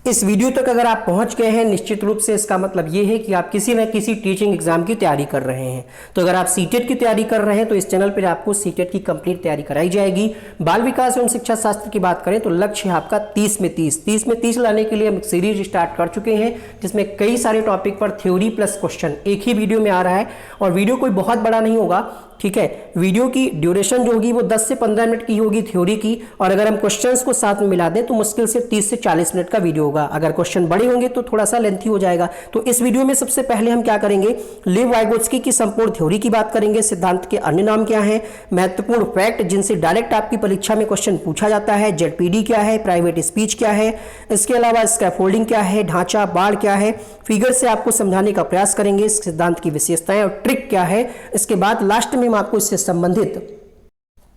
इस वीडियो तक अगर आप पहुंच गए हैं, निश्चित रूप से इसका मतलब ये है कि आप किसी न किसी टीचिंग एग्जाम की तैयारी कर रहे हैं। तो अगर आप सीटेट की तैयारी कर रहे हैं तो इस चैनल पर आपको सीटेट की कंप्लीट तैयारी कराई जाएगी। बाल विकास एवं शिक्षा शास्त्र की बात करें तो लक्ष्य है आपका 30 में 30 लाने के लिए हम सीरीज स्टार्ट कर चुके हैं, जिसमें कई सारे टॉपिक पर थ्योरी प्लस क्वेश्चन एक ही वीडियो में आ रहा है। और वीडियो कोई बहुत बड़ा नहीं होगा, ठीक है। वीडियो की ड्यूरेशन जो होगी वो 10 से 15 मिनट की होगी थ्योरी की, और अगर हम क्वेश्चंस को साथ में मिला दें तो मुश्किल से 30 से 40 मिनट का वीडियो होगा। अगर क्वेश्चन बड़े होंगे तो थोड़ा सा लेंथी हो जाएगा। तो इस वीडियो में सबसे पहले हम क्या करेंगे, लीव वाइगोत्स्की की संपूर्ण थ्योरी की बात करेंगे। सिद्धांत के अन्य नाम क्या है, महत्वपूर्ण फैक्ट जिनसे डायरेक्ट आपकी परीक्षा में क्वेश्चन पूछा जाता है, जेडपीडी क्या है, प्राइवेट स्पीच क्या है, इसके अलावा स्कैफोल्डिंग क्या है, ढांचा बाढ़ क्या है, फिगर से आपको समझाने का प्रयास करेंगे, सिद्धांत की विशेषताएं और ट्रिक क्या है। इसके बाद लास्ट में हम आपको इससे संबंधित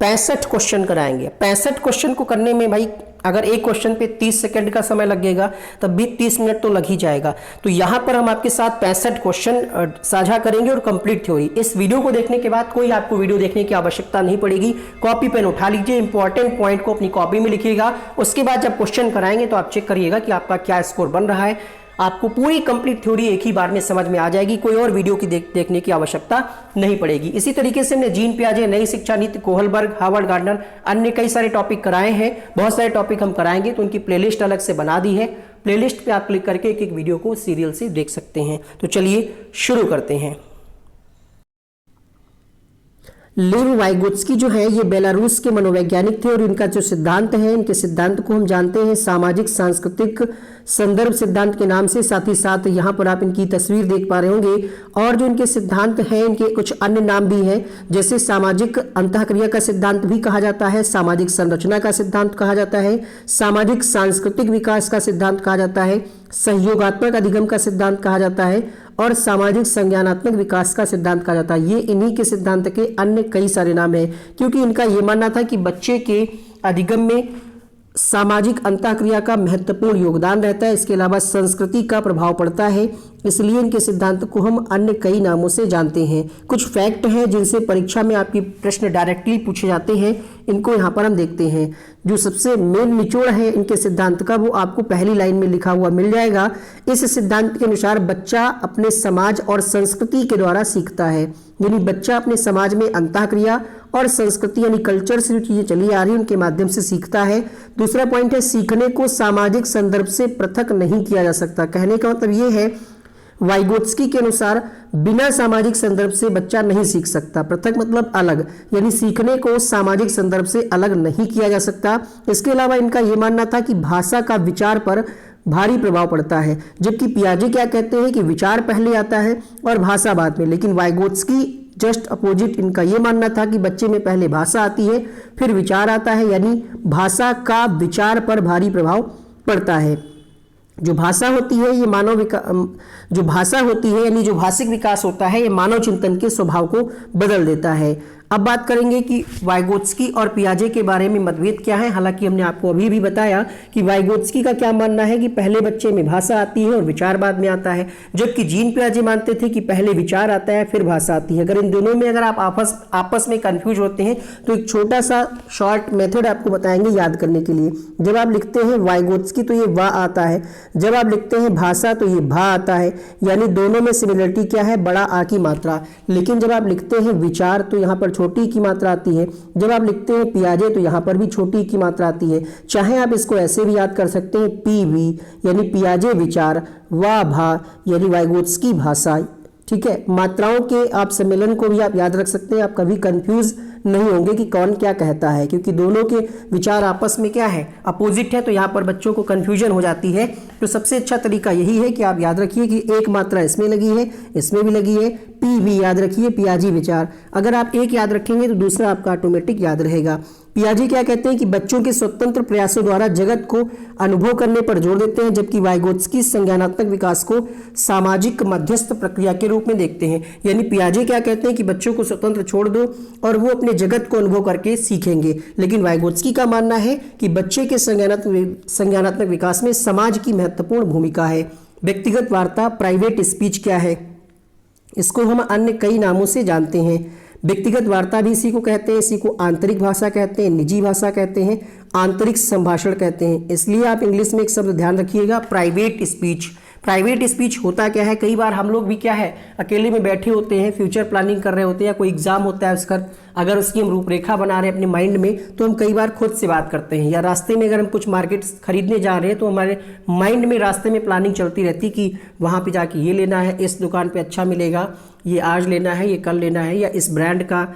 65 क्वेश्चन कराएंगे। 65 क्वेश्चन को करने में भाई अगर एक क्वेश्चन पे 30 सेकंड का समय लगेगा तब भी 30 मिनट तो लग ही जाएगा। तो यहां पर हम आपके साथ 65 क्वेश्चन साझा करेंगे और कंप्लीट थ्योरी। इस वीडियो को देखने के बाद कोई आपको वीडियो देखने की आवश्यकता नहीं पड़ेगी। कॉपी पेन उठा लीजिए, इंपॉर्टेंट पॉइंट को अपनी कॉपी में लिखिएगा। उसके बाद जब क्वेश्चन कराएंगे तो आप चेक करिएगा कि आपका क्या स्कोर बन रहा है। आपको पूरी कंप्लीट थ्योरी एक ही बार में समझ में आ जाएगी, कोई और वीडियो की देखने की आवश्यकता नहीं पड़ेगी। इसी तरीके से हमने जीन पियाजे, नई शिक्षा नीति, कोहलबर्ग, हार्वर्ड गार्डनर, अन्य कई सारे टॉपिक कराए हैं। बहुत सारे टॉपिक हम कराएंगे तो उनकी प्लेलिस्ट अलग से बना दी है। प्लेलिस्ट पे आप क्लिक करके एक एक वीडियो को सीरियल से देख सकते हैं। तो चलिए शुरू करते हैं। लीव वाइगोत्स्की जो है ये बेलारूस के मनोवैज्ञानिक थे और इनका जो सिद्धांत है, इनके सिद्धांत को हम जानते हैं सामाजिक सांस्कृतिक संदर्भ सिद्धांत के नाम से। साथ ही साथ यहाँ पर आप इनकी तस्वीर देख पा रहे होंगे। और जो इनके सिद्धांत हैं, इनके कुछ अन्य नाम भी हैं, जैसे सामाजिक अंतःक्रिया का सिद्धांत भी कहा जाता है, सामाजिक संरचना का सिद्धांत कहा जाता है, सामाजिक सांस्कृतिक विकास का सिद्धांत कहा जाता है, सहयोगात्मक अधिगम का सिद्धांत कहा जाता है और सामाजिक संज्ञानात्मक विकास का सिद्धांत कहा जाता है। ये इन्हीं के सिद्धांत के अन्य कई सारे नाम हैं, क्योंकि इनका ये मानना था कि बच्चे के अधिगम में सामाजिक अंतःक्रिया का महत्वपूर्ण योगदान रहता है। इसके अलावा संस्कृति का प्रभाव पड़ता है, इसलिए इनके सिद्धांत को हम अन्य कई नामों से जानते हैं। कुछ फैक्ट हैं जिनसे परीक्षा में आपकी प्रश्न डायरेक्टली पूछे जाते हैं, इनको यहाँ पर हम देखते हैं। जो सबसे मेन निचोड़ है इनके सिद्धांत का वो आपको पहली लाइन में लिखा हुआ मिल जाएगा। इस सिद्धांत के अनुसार बच्चा अपने समाज और संस्कृति के द्वारा सीखता है, यानी बच्चा अपने समाज में अंतःक्रिया और संस्कृति यानी कल्चर से जो चीजें चली आ रही है उनके माध्यम से सीखता है। दूसरा पॉइंट है, सीखने को सामाजिक संदर्भ से पृथक नहीं किया जा सकता। कहने का मतलब ये है, वाइगोत्स्की के अनुसार बिना सामाजिक संदर्भ से बच्चा नहीं सीख सकता। पृथक मतलब अलग, यानी सीखने को सामाजिक संदर्भ से अलग नहीं किया जा सकता। इसके अलावा इनका यह मानना था कि भाषा का विचार पर भारी प्रभाव पड़ता है, जबकि पियाजे क्या कहते हैं कि विचार पहले आता है और भाषा बाद में। लेकिन वाइगोत्स्की जस्ट अपोजिट, इनका यह मानना था कि बच्चे में पहले भाषा आती है फिर विचार आता है, यानी भाषा का विचार पर भारी प्रभाव पड़ता है। जो भाषा होती है ये जो भाषा होती है यानी जो भाषिक विकास होता है ये मानव चिंतन के स्वभाव को बदल देता है। अब बात करेंगे कि वाइगोत्स्की और पियाजे के बारे में मतभेद क्या है। हालांकि हमने आपको अभी भी बताया कि वाइगोत्स्की का क्या मानना है कि पहले बच्चे में भाषा आती है और विचार बाद में आता है, जबकि जीन पियाजे मानते थे कि पहले विचार आता है फिर भाषा आती है। अगर इन दोनों में अगर आप आपस में कंफ्यूज होते हैं तो एक छोटा सा शॉर्ट मेथड आपको बताएंगे याद करने के लिए। जब आप लिखते हैं वाइगोत्स्की तो ये वा आता है, जब आप लिखते हैं भाषा तो ये भा आता है, यानी दोनों में सिमिलरिटी क्या है, बड़ा आ की मात्रा। लेकिन जब आप लिखते हैं विचार तो यहाँ पर छोटी की मात्रा आती है। जब आप लिखते हैं पियाजे तो यहाँ पर भी छोटी की मात्रा आती है। चाहे आप इसको ऐसे भी याद कर सकते हैं, पी वी यानी पियाजे विचार, वा भा यानी वाइगोत्स्की भाषा। ठीक है, मात्राओं के आप सम्मेलन को भी आप याद रख सकते हैं। आप कभी कंफ्यूज नहीं होंगे कि कौन क्या कहता है, क्योंकि दोनों के विचार आपस में क्या है, अपोजिट है, तो यहाँ पर बच्चों को कंफ्यूजन हो जाती है। तो सबसे अच्छा तरीका यही है कि आप याद रखिए कि एक मात्रा इसमें लगी है, इसमें भी लगी है, पी भी याद रखिए, पियाजी विचार। अगर आप एक याद रखेंगे तो दूसरा आपका ऑटोमेटिक याद रहेगा। पियाजे क्या कहते हैं कि बच्चों के स्वतंत्र प्रयासों द्वारा जगत को अनुभव करने पर जोर देते हैं, जबकि वाइगोत्स्की संज्ञानात्मक विकास को सामाजिक मध्यस्थ प्रक्रिया के रूप में देखते हैं। यानी पियाजे क्या कहते हैं कि बच्चों को स्वतंत्र छोड़ दो और वो अपने जगत को अनुभव करके सीखेंगे, लेकिन वाइगोत्स्की का मानना है कि बच्चे के संज्ञानात्मक विकास में समाज की महत्वपूर्ण भूमिका है। व्यक्तिगत वार्ता, प्राइवेट स्पीच क्या है, इसको हम अन्य कई नामों से जानते हैं। व्यक्तिगत वार्ता भी इसी को कहते हैं, इसी को आंतरिक भाषा कहते हैं, निजी भाषा कहते हैं, आंतरिक संभाषण कहते हैं। इसलिए आप इंग्लिश में एक शब्द ध्यान रखिएगा, प्राइवेट स्पीच। प्राइवेट स्पीच होता क्या है, कई बार हम लोग भी क्या है अकेले में बैठे होते हैं, फ्यूचर प्लानिंग कर रहे होते हैं या कोई एग्जाम होता है उसका अगर उसकी हम रूपरेखा बना रहे हैं अपने माइंड में, तो हम कई बार खुद से बात करते हैं, या रास्ते में अगर हम कुछ मार्केट खरीदने जा रहे हैं तो हमारे माइंड में रास्ते में प्लानिंग चलती रहती कि वहाँ पे जाके ये लेना है, इस दुकान पे अच्छा मिलेगा, ये आज लेना है, ये कल लेना है, या इस ब्रांड का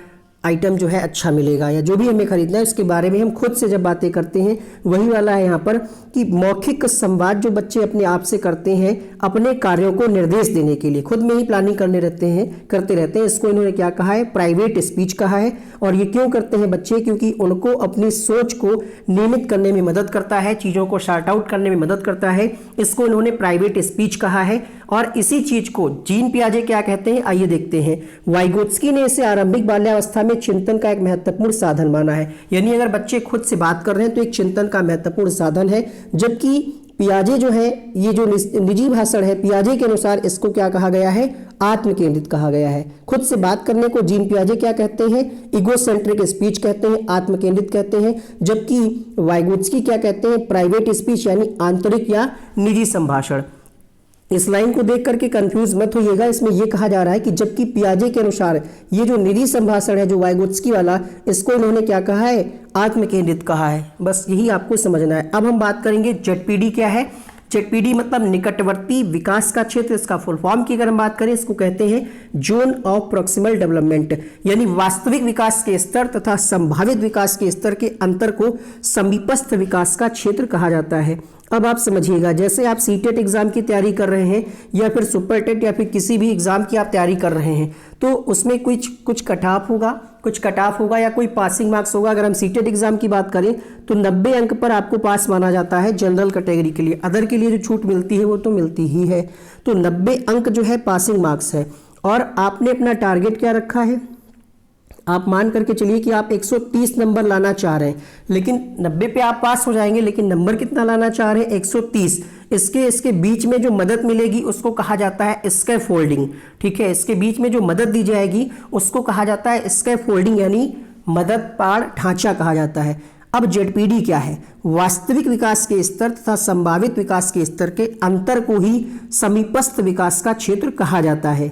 आइटम जो है अच्छा मिलेगा, या जो भी हमें खरीदना है उसके बारे में हम खुद से जब बातें करते हैं, वही वाला है यहाँ पर कि मौखिक संवाद जो बच्चे अपने आप से करते हैं अपने कार्यों को निर्देश देने के लिए, खुद में ही प्लानिंग करते रहते हैं। इसको इन्होंने क्या कहा है, प्राइवेट स्पीच कहा है। और ये क्यों करते हैं बच्चे, क्योंकि उनको अपनी सोच को नियमित करने में मदद करता है, चीज़ों को शार्ट आउट करने में मदद करता है। इसको इन्होंने प्राइवेट स्पीच कहा है। और इसी चीज को जीन पियाजे क्या कहते हैं, आइए देखते हैं। वाइगोत्स्की ने इसे आरंभिक बाल्यावस्था में चिंतन का एक महत्वपूर्ण साधन माना है। यानी अगर बच्चे खुद से बात कर रहे हैं तो एक चिंतन का महत्वपूर्ण साधन है, जबकि पियाजे जो है, ये जो निजी भाषण है, पियाजे के अनुसार इसको क्या कहा गया है, आत्म केंद्रित कहा गया है। खुद से बात करने को जीन पियाजे क्या कहते हैं, इगोसेंट्रिक स्पीच कहते हैं, आत्म केंद्रित कहते हैं। जबकि वाइगोत्स्की क्या कहते हैं, प्राइवेट स्पीच यानी आंतरिक या निजी संभाषण। इस लाइन को देख करके कंफ्यूज मत होइएगा, इसमें यह कहा जा रहा है कि जबकि पियाजे के अनुसार ये जो निजी संभाषण है जो वाइगोत्स्की वाला, इसको इन्होंने क्या कहा है, आत्म केंद्रित कहा है। बस यही आपको समझना है। अब हम बात करेंगे जेडपीडी क्या है। जेडपीडी मतलब निकटवर्ती विकास का क्षेत्र। इसका फुल फॉर्म की अगर हम बात करें, इसको कहते हैं जोन ऑफ प्रोक्सिमल डेवलपमेंट, यानी वास्तविक विकास के स्तर तथा संभावित विकास के स्तर के अंतर को समीपस्थ विकास का क्षेत्र कहा जाता है। अब आप समझिएगा, जैसे आप सीटेट एग्जाम की तैयारी कर रहे हैं या फिर सुपर टेट या फिर किसी भी एग्जाम की आप तैयारी कर रहे हैं, तो उसमें कुछ कट ऑफ होगा या कोई पासिंग मार्क्स होगा। अगर हम सीटेट एग्जाम की बात करें तो 90 अंक पर आपको पास माना जाता है जनरल कैटेगरी के लिए। अदर के लिए जो छूट मिलती है वो तो मिलती ही है। तो 90 अंक जो है पासिंग मार्क्स है। और आपने अपना टारगेट क्या रखा है, आप मान करके चलिए कि आप 130 नंबर लाना चाह रहे हैं, लेकिन 90 पे आप पास हो जाएंगे, लेकिन नंबर कितना लाना चाह रहे हैं, 130। इसके बीच में जो मदद मिलेगी उसको कहा जाता है स्कैफोल्डिंग। ठीक है, इसके बीच में जो मदद दी जाएगी उसको कहा जाता है स्कैफोल्डिंग, यानी मदद पाड़ ढांचा कहा जाता है। अब जेडपीडी क्या है, वास्तविक विकास के स्तर तथा संभावित विकास के स्तर के अंतर को ही समीपस्थ विकास का क्षेत्र कहा जाता है।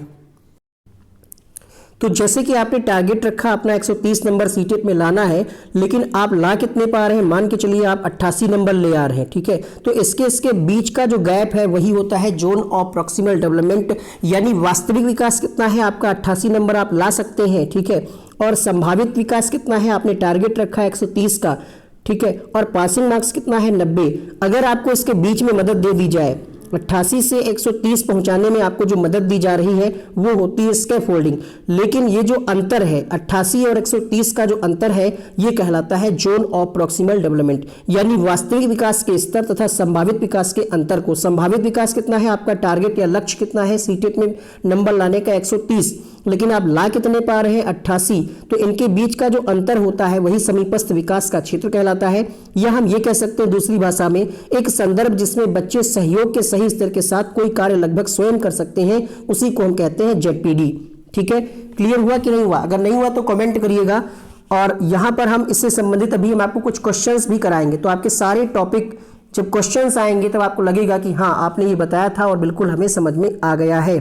तो जैसे कि आपने टारगेट रखा अपना 130 नंबर सीटेट में लाना है, लेकिन आप ला कितने पा रहे हैं, मान के चलिए आप 88 नंबर ले आ रहे हैं। ठीक है, तो इसके बीच का जो गैप है वही होता है जोन ऑफ प्रोक्सिमल डेवलपमेंट, यानी वास्तविक विकास कितना है आपका 88 नंबर आप ला सकते हैं। ठीक है, और संभावित विकास कितना है, आपने टारगेट रखा है 130 का। ठीक है, और पासिंग मार्क्स कितना है 90। अगर आपको इसके बीच में मदद दे दी जाए, 88 से 130 पहुंचाने में आपको जो मदद दी जा रही है वो होती है स्कैफोल्डिंग। लेकिन ये जो अंतर है 88 और 130 का जो अंतर है ये कहलाता है जोन ऑफ प्रोक्सिमल डेवलपमेंट, यानी वास्तविक विकास के स्तर तथा संभावित विकास के अंतर को। संभावित विकास कितना है आपका, टारगेट या लक्ष्य कितना है सीटेट में नंबर लाने का 130, लेकिन आप ला कितने पा रहे हैं 88, तो इनके बीच का जो अंतर होता है वही समीपस्थ विकास का क्षेत्र कहलाता है। या हम ये कह सकते हैं दूसरी भाषा में, एक संदर्भ जिसमें बच्चे सहयोग के सही स्तर के साथ कोई कार्य लगभग स्वयं कर सकते हैं, उसी को हम कहते हैं जेडपीडी। ठीक है, क्लियर हुआ कि नहीं हुआ? अगर नहीं हुआ तो कमेंट करिएगा। और यहाँ पर हम इससे संबंधित अभी हम आपको कुछ क्वेश्चंस भी कराएंगे, तो आपके सारे टॉपिक जब क्वेश्चंस आएंगे तब आपको लगेगा कि हाँ आपने ये बताया था और बिल्कुल हमें समझ में आ गया है।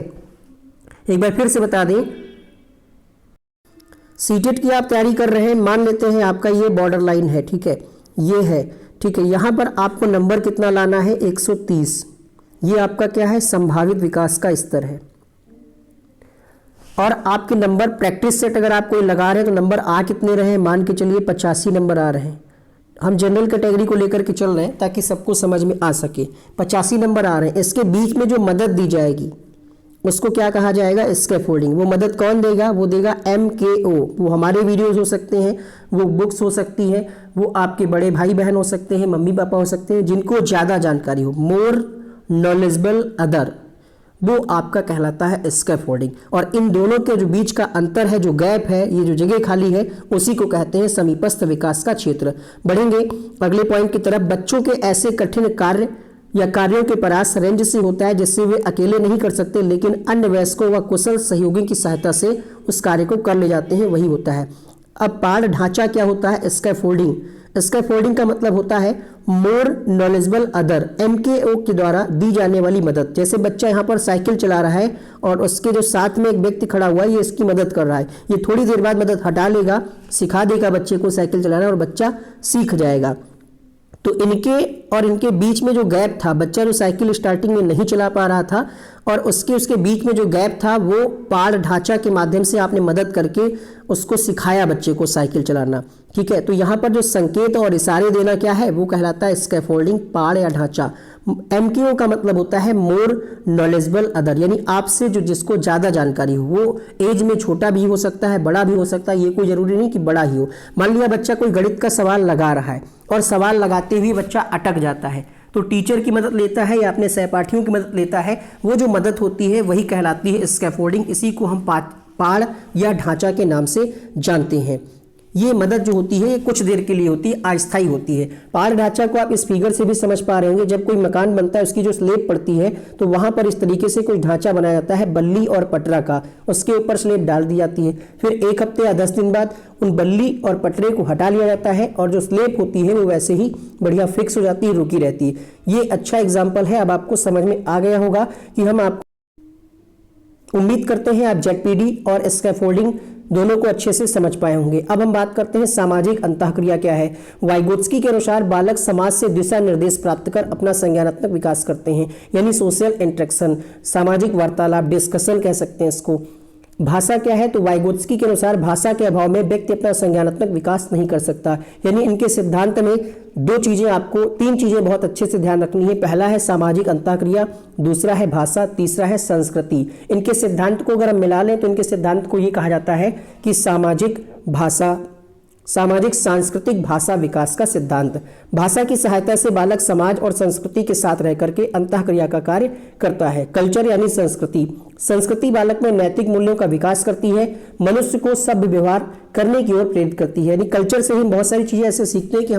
एक बार फिर से बता दें, सीटेट की आप तैयारी कर रहे हैं, मान लेते हैं आपका ये बॉर्डर लाइन है। ठीक है, ये है। ठीक है, यहाँ पर आपको नंबर कितना लाना है 130। ये आपका क्या है, संभावित विकास का स्तर है। और आपके नंबर प्रैक्टिस सेट अगर आप कोई लगा रहे हैं तो नंबर आ कितने रहे, मान के चलिए 85 नंबर आ रहे हैं। हम जनरल कैटेगरी को लेकर के चल रहे हैं ताकि सबको समझ में आ सके। 85 नंबर आ रहे हैं, इसके बीच में जो मदद दी जाएगी उसको क्या कहा जाएगा, स्कैफोल्डिंग। वो मदद कौन देगा, वो देगा MKO। वो हमारे वीडियोस हो सकते हैं, वो बुक्स हो सकती हैं, वो आपके बड़े भाई बहन हो सकते हैं, मम्मी पापा हो सकते हैं, जिनको ज़्यादा जानकारी हो, मोर नॉलेजेबल अदर, वो आपका कहलाता है स्कैफोल्डिंग। और इन दोनों के जो बीच का अंतर है, जो गैप है, ये जो जगह खाली है, उसी को कहते हैं समीपस्थ विकास का क्षेत्र। बढ़ेंगे अगले पॉइंट की तरफ। बच्चों के ऐसे कठिन कार्य या कार्यों के परास रेंज से होता है, जिससे वे अकेले नहीं कर सकते लेकिन अन्य वयस्कों व कुशल सहयोगी की सहायता से उस कार्य को कर ले जाते हैं, वही होता है। अब पाढ़ ढांचा क्या होता है? स्कैफोल्डिंग। स्कैफोल्डिंग का मतलब होता है मोर नॉलेजेबल अदर, MKO के द्वारा दी जाने वाली मदद। जैसे बच्चा यहाँ पर साइकिल चला रहा है और उसके जो साथ में एक व्यक्ति खड़ा हुआ है, ये इसकी मदद कर रहा है, ये थोड़ी देर बाद मदद हटा लेगा, सिखा देगा बच्चे को साइकिल चलाना और बच्चा सीख जाएगा। तो इनके और इनके बीच में जो गैप था, बच्चा जो साइकिल स्टार्टिंग में नहीं चला पा रहा था और उसके बीच में जो गैप था, वो पाढ़ ढांचा के माध्यम से आपने मदद करके उसको सिखाया बच्चे को साइकिल चलाना। ठीक है, तो यहाँ पर जो संकेत और इशारे देना क्या है, वो कहलाता है स्कैफोल्डिंग, पाढ़ या ढांचा। MKO का मतलब होता है मोर नॉलेजेबल अदर, यानी आपसे जो जिसको ज़्यादा जानकारी हो, वो एज में छोटा भी हो सकता है, बड़ा भी हो सकता है, ये कोई ज़रूरी नहीं कि बड़ा ही हो। मान लिया बच्चा कोई गणित का सवाल लगा रहा है और सवाल लगाते हुए बच्चा अटक जाता है, तो टीचर की मदद लेता है या अपने सहपाठियों की मदद लेता है, वो जो मदद होती है वही कहलाती है स्कैफोल्डिंग। इसी को हम पाढ़ या ढांचा के नाम से जानते हैं। ये मदद जो होती है ये कुछ देर के लिए होती है, अस्थायी होती है। पाढ़ ढांचा को आप इस फिगर से भी समझ पा रहे होंगे, जब कोई मकान बनता है उसकी जो स्लेब पड़ती है तो वहां पर इस तरीके से कोई ढांचा बनाया जाता है बल्ली और पटरा का, उसके ऊपर स्लेब डाल दी जाती है, फिर 1 हफ्ते या 10 दिन बाद उन बल्ली और पटरे को हटा लिया जाता है और जो स्लेब होती है वो वैसे ही बढ़िया फिक्स हो जाती है, रुकी रहती है। ये अच्छा एग्जाम्पल है। अब आपको समझ में आ गया होगा कि हम आप उम्मीद करते हैं आप ZPD और स्कैफोल्डिंग दोनों को अच्छे से समझ पाए होंगे। अब हम बात करते हैं सामाजिक अंतःक्रिया क्या है। वाइगोत्स्की के अनुसार बालक समाज से दिशा निर्देश प्राप्त कर अपना संज्ञानात्मक विकास करते हैं, यानी सोशल इंटरेक्शन, सामाजिक वार्तालाप, डिस्कशन कह सकते हैं इसको। भाषा क्या है, तो वाइगोत्स्की के अनुसार भाषा के अभाव में व्यक्ति अपना संज्ञानात्मक विकास नहीं कर सकता। यानी इनके सिद्धांत में तीन चीजें बहुत अच्छे से ध्यान रखनी है। पहला है सामाजिक अंतःक्रिया, दूसरा है भाषा, तीसरा है संस्कृति। इनके सिद्धांत को अगर हम मिला लें तो इनके सिद्धांत को ये कहा जाता है कि सामाजिक सांस्कृतिक भाषा विकास का सिद्धांत। भाषा की सहायता से बालक समाज और संस्कृति के साथ रह करके अंतःक्रिया का कार्य करता है। कल्चर यानी संस्कृति बालक में नैतिक मूल्यों का विकास करती है, मनुष्य को सभ्य व्यवहार करने की ओर प्रेरित करती है। यानी कल्चर से ही बहुत सारी चीजें ऐसे सीखते हैं कि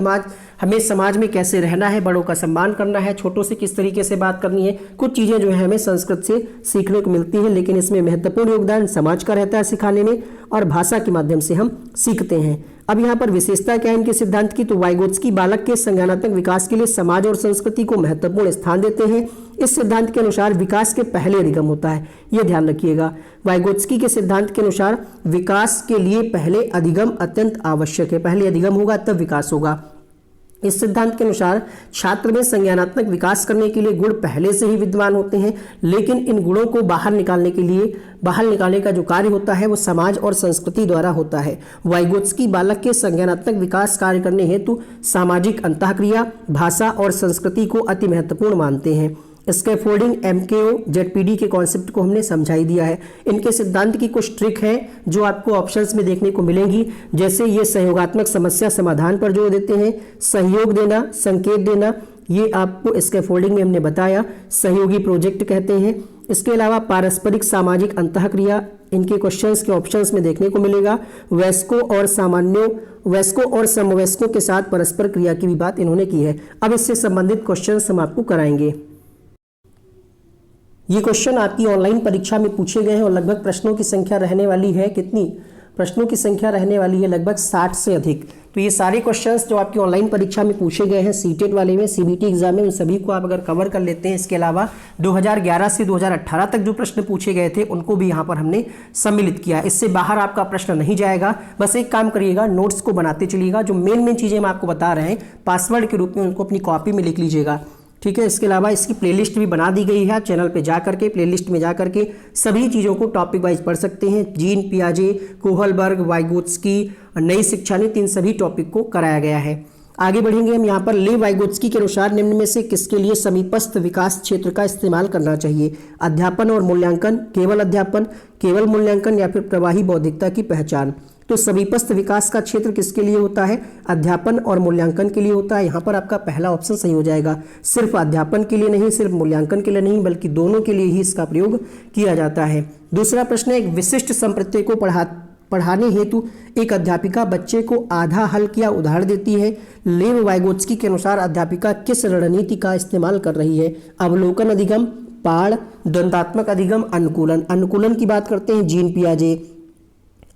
हमें समाज में कैसे रहना है, बड़ों का सम्मान करना है, छोटों से किस तरीके से बात करनी है। कुछ चीजें जो है हमें संस्कृत से सीखने को मिलती है, लेकिन इसमें महत्वपूर्ण योगदान समाज का रहता है सिखाने में, और भाषा के माध्यम से हम सीखते हैं। अब यहाँ पर विशेषता क्या है इनके सिद्धांत की, तो वाइगोत्स्की बालक के संज्ञानात्मक विकास के लिए समाज और संस्कृति को महत्वपूर्ण स्थान देते हैं। इस सिद्धांत के अनुसार विकास के पहले अधिगम होता है, यह ध्यान रखिएगा। वाइगोत्स्की के सिद्धांत के अनुसार विकास के लिए पहले अधिगम अत्यंत आवश्यक है, पहले अधिगम होगा तब विकास होगा। इस सिद्धांत के अनुसार छात्र में संज्ञानात्मक विकास करने के लिए गुण पहले से ही विद्यमान होते हैं, लेकिन इन गुणों को बाहर निकालने का जो कार्य होता है वो समाज और संस्कृति द्वारा होता है। वाइगोत्स्की बालक के संज्ञानात्मक विकास कार्य करने हेतु सामाजिक अंतःक्रिया, भाषा और संस्कृति को अति महत्वपूर्ण मानते हैं। स्कैफोल्डिंग, MKO, ZPD के कॉन्सेप्ट को हमने समझाई दिया है। इनके सिद्धांत की कुछ ट्रिक है जो आपको ऑप्शंस में देखने को मिलेंगी, जैसे ये सहयोगात्मक समस्या समाधान पर जोर देते हैं, सहयोग देना, संकेत देना, ये आपको स्कैफोल्डिंग में हमने बताया, सहयोगी प्रोजेक्ट कहते हैं। इसके अलावा पारस्परिक सामाजिक अंतःक्रिया इनके क्वेश्चंस के ऑप्शंस में देखने को मिलेगा। वयस्कों और समवयस्कों के साथ परस्पर क्रिया की भी बात इन्होंने की है। अब इससे संबंधित क्वेश्चंस हम आपको कराएंगे। ये क्वेश्चन आपकी ऑनलाइन परीक्षा में पूछे गए हैं और लगभग प्रश्नों की संख्या रहने वाली है कितनी? प्रश्नों की संख्या रहने वाली है लगभग 60 से अधिक। तो ये सारे क्वेश्चंस जो आपकी ऑनलाइन परीक्षा में पूछे गए हैं, सीटेट वाले में, CBT एग्जाम में, उन सभी को आप अगर कवर कर लेते हैं। इसके अलावा 2011 से 2018 तक जो प्रश्न पूछे गए थे उनको भी यहाँ पर हमने सम्मिलित किया। इससे बाहर आपका प्रश्न नहीं जाएगा। बस एक काम करिएगा, नोट्स को बनाते चलिएगा। जो मेन चीज़ें हम आपको बता रहे हैं पासवर्ड के रूप में, उनको अपनी कॉपी में लिख लीजिएगा, ठीक है। इसके अलावा इसकी प्लेलिस्ट भी बना दी गई है, आप चैनल पे जा करके प्लेलिस्ट में जा करके सभी चीज़ों को टॉपिक वाइज पढ़ सकते हैं। जीन पियाजे, कोहलबर्ग, वाइगोत्स्की, नई शिक्षा नीति, इन सभी टॉपिक को कराया गया है। आगे बढ़ेंगे हम यहाँ पर। लेव वाइगोत्स्की के अनुसार निम्न में से किसके लिए समीपस्थ विकास क्षेत्र का इस्तेमाल करना चाहिए? अध्यापन और मूल्यांकन, केवल अध्यापन, केवल मूल्यांकन, या फिर प्रवाही बौद्धिकता की पहचान। तो समीपस्थ विकास का क्षेत्र किसके लिए होता है? अध्यापन और मूल्यांकन के लिए होता है। यहाँ पर आपका पहला ऑप्शन सही हो जाएगा। सिर्फ अध्यापन के लिए नहीं, सिर्फ मूल्यांकन के लिए नहीं, बल्कि दोनों के लिए ही इसका प्रयोग किया जाता है। दूसरा प्रश्न है, एक विशिष्ट संप्रत्यय को पढ़ाने हेतु एक अध्यापिका बच्चे को आधा हल किया उदाहरण देती है। लेव वाइगोत्स्की के अनुसार अध्यापिका किस रणनीति का इस्तेमाल कर रही है? अवलोकन अधिगम, पाड़, द्वंदात्मक अधिगम, अनुकूलन। अनुकूलन की बात करते हैं जीन पियाजे,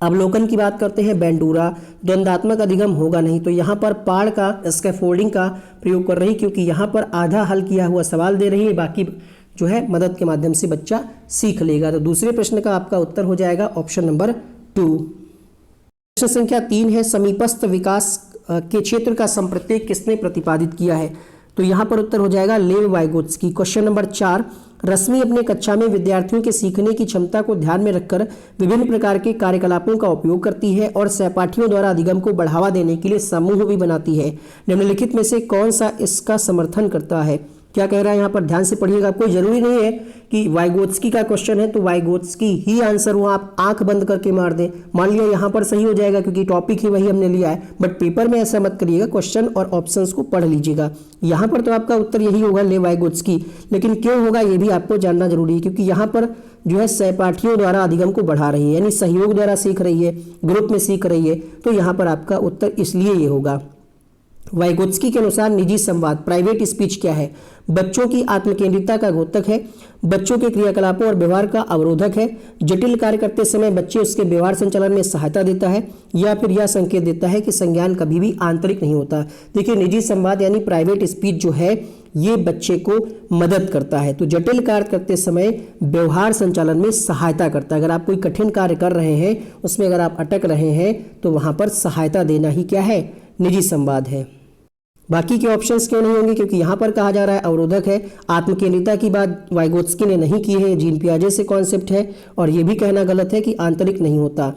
अवलोकन की बात करते हैं बेंडूरा, द्वंदात्मक अधिगम होगा नहीं। तो यहाँ पर पाड़ का स्कैफोल्डिंग का प्रयोग कर रही, क्योंकि यहाँ पर आधा हल किया हुआ सवाल दे रही है, बाकी जो है मदद के माध्यम से बच्चा सीख लेगा। तो दूसरे प्रश्न का आपका उत्तर हो जाएगा ऑप्शन नंबर 2। प्रश्न संख्या 3 है, समीपस्थ विकास के क्षेत्र का संप्रत्यय किसने प्रतिपादित किया है? तो यहाँ पर उत्तर हो जाएगा लेव वाइगोत्स्की। क्वेश्चन नंबर 4, रश्मि अपने कक्षा में विद्यार्थियों के सीखने की क्षमता को ध्यान में रखकर विभिन्न प्रकार के कार्यकलापों का उपयोग करती है और सहपाठियों द्वारा अधिगम को बढ़ावा देने के लिए समूह भी बनाती है। निम्नलिखित में से कौन सा इसका समर्थन करता है? क्या कह रहा है यहाँ पर, ध्यान से पढ़िएगा। कोई जरूरी नहीं है कि वाइगोत्स्की का क्वेश्चन है तो वाइगोत्स्की ही आंसर हो, आप आंख बंद करके मार दें। मान लिया यहाँ पर सही हो जाएगा क्योंकि टॉपिक ही वही हमने लिया है, बट पेपर में ऐसा मत करिएगा, क्वेश्चन और ऑप्शंस को पढ़ लीजिएगा। यहाँ पर तो आपका उत्तर यही होगा ले वाइगोत्स्की, लेकिन क्यों होगा ये भी आपको जानना जरूरी है, क्योंकि यहाँ पर जो है सहपाठियों द्वारा अधिगम को बढ़ा रही है, यानी सहयोग द्वारा सीख रही है, ग्रुप में सीख रही है, तो यहाँ पर आपका उत्तर इसलिए ये होगा। वाइगोत्स्की के अनुसार निजी संवाद प्राइवेट स्पीच क्या है? बच्चों की आत्मकेंद्रिता का घोतक है, बच्चों के क्रियाकलापों और व्यवहार का अवरोधक है, जटिल कार्य करते समय बच्चे उसके व्यवहार संचालन में सहायता देता है, या फिर यह संकेत देता है कि संज्ञान कभी भी आंतरिक नहीं होता। देखिए, निजी संवाद यानी प्राइवेट स्पीच जो है ये बच्चे को मदद करता है, तो जटिल कार्य करते समय व्यवहार संचालन में सहायता करता है। अगर आप कोई कठिन कार्य कर रहे हैं, उसमें अगर आप अटक रहे हैं, तो वहां पर सहायता देना ही क्या है? निजी संवाद है। बाकी के ऑप्शंस क्यों नहीं होंगे? क्योंकि यहाँ पर कहा जा रहा है अवरोधक है। आत्मकेंद्रिता की बात वाइगोत्स्की ने नहीं की है, जीन पियाजे से कॉन्सेप्ट है, और ये भी कहना गलत है कि आंतरिक नहीं होता।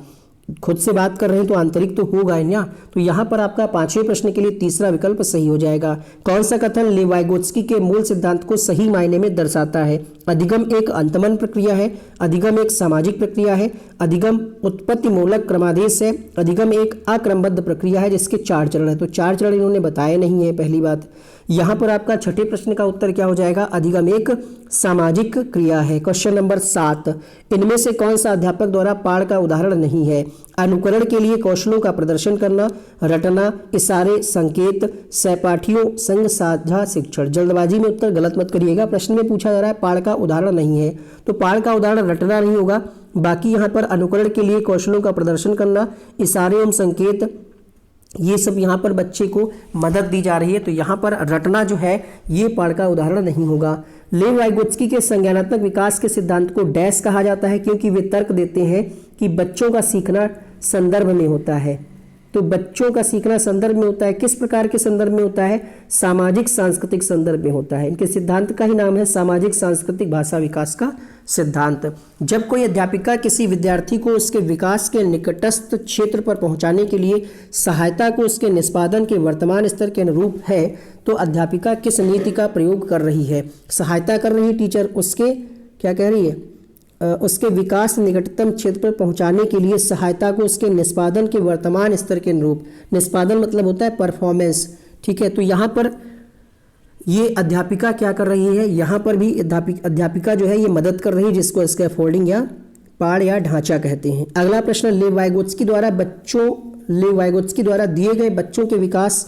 खुद से बात कर रहे हैं तो आंतरिक तो होगा ही ना। तो यहाँ पर आपका 5वें प्रश्न के लिए तीसरा विकल्प सही हो जाएगा। कौन सा कथन ले वाइगोत्स्की के मूल सिद्धांत को सही मायने में दर्शाता है? अधिगम एक अंतमन प्रक्रिया है, अधिगम एक सामाजिक प्रक्रिया है, अधिगम उत्पत्ति मूलक क्रमादेश है, अधिगम एक अक्रमबद्ध प्रक्रिया है जिसके 4 चरण है। तो 4 चरण इन्होंने बताए नहीं है, पहली बात। यहाँ पर आपका 6ठे प्रश्न का उत्तर क्या हो जाएगा? अधिगम एक सामाजिक क्रिया है। क्वेश्चन नंबर 7, इनमें से कौन सा अध्यापक द्वारा पाठ का उदाहरण नहीं है? अनुकरण के लिए कौशलों का प्रदर्शन करना, रटना, इशारे, संकेत, सहपाठियों, संग साझा शिक्षण। जल्दबाजी में उत्तर गलत मत करिएगा, प्रश्न में पूछा जा रहा है पाठ का उदाहरण नहीं है, तो पाठ का उदाहरण रटना नहीं होगा। बाकी यहाँ पर अनुकरण के लिए कौशलों का प्रदर्शन करना, इशारे एवं संकेत, ये सब यहाँ पर बच्चे को मदद दी जा रही है, तो यहाँ पर रटना जो है ये पाठ का उदाहरण नहीं होगा। लेव वाइगोत्स्की के संज्ञानात्मक विकास के सिद्धांत को डैश कहा जाता है, क्योंकि वे तर्क देते हैं कि बच्चों का सीखना संदर्भ में होता है। तो बच्चों का सीखना संदर्भ में होता है, किस प्रकार के संदर्भ में होता है? सामाजिक सांस्कृतिक संदर्भ में होता है। इनके सिद्धांत का ही नाम है सामाजिक सांस्कृतिक भाषा विकास का सिद्धांत। जब कोई अध्यापिका किसी विद्यार्थी को उसके विकास के निकटस्थ क्षेत्र पर पहुंचाने के लिए सहायता को उसके निष्पादन के वर्तमान स्तर के अनुरूप है, तो अध्यापिका किस नीति का प्रयोग कर रही है? सहायता कर रही है टीचर उसके, क्या कह रही है? उसके विकास निकटतम क्षेत्र पर पहुंचाने के लिए सहायता को उसके निष्पादन के वर्तमान स्तर के अनुरूप। निष्पादन मतलब होता है परफॉर्मेंस, ठीक है। तो यहाँ पर ये अध्यापिका क्या कर रही है? यहाँ पर भी अध्यापिका जो है ये मदद कर रही है, जिसको स्कैफोल्डिंग या पाड़ या ढांचा कहते हैं। अगला प्रश्न, लेव वाइगोत्स्की द्वारा दिए गए बच्चों के विकास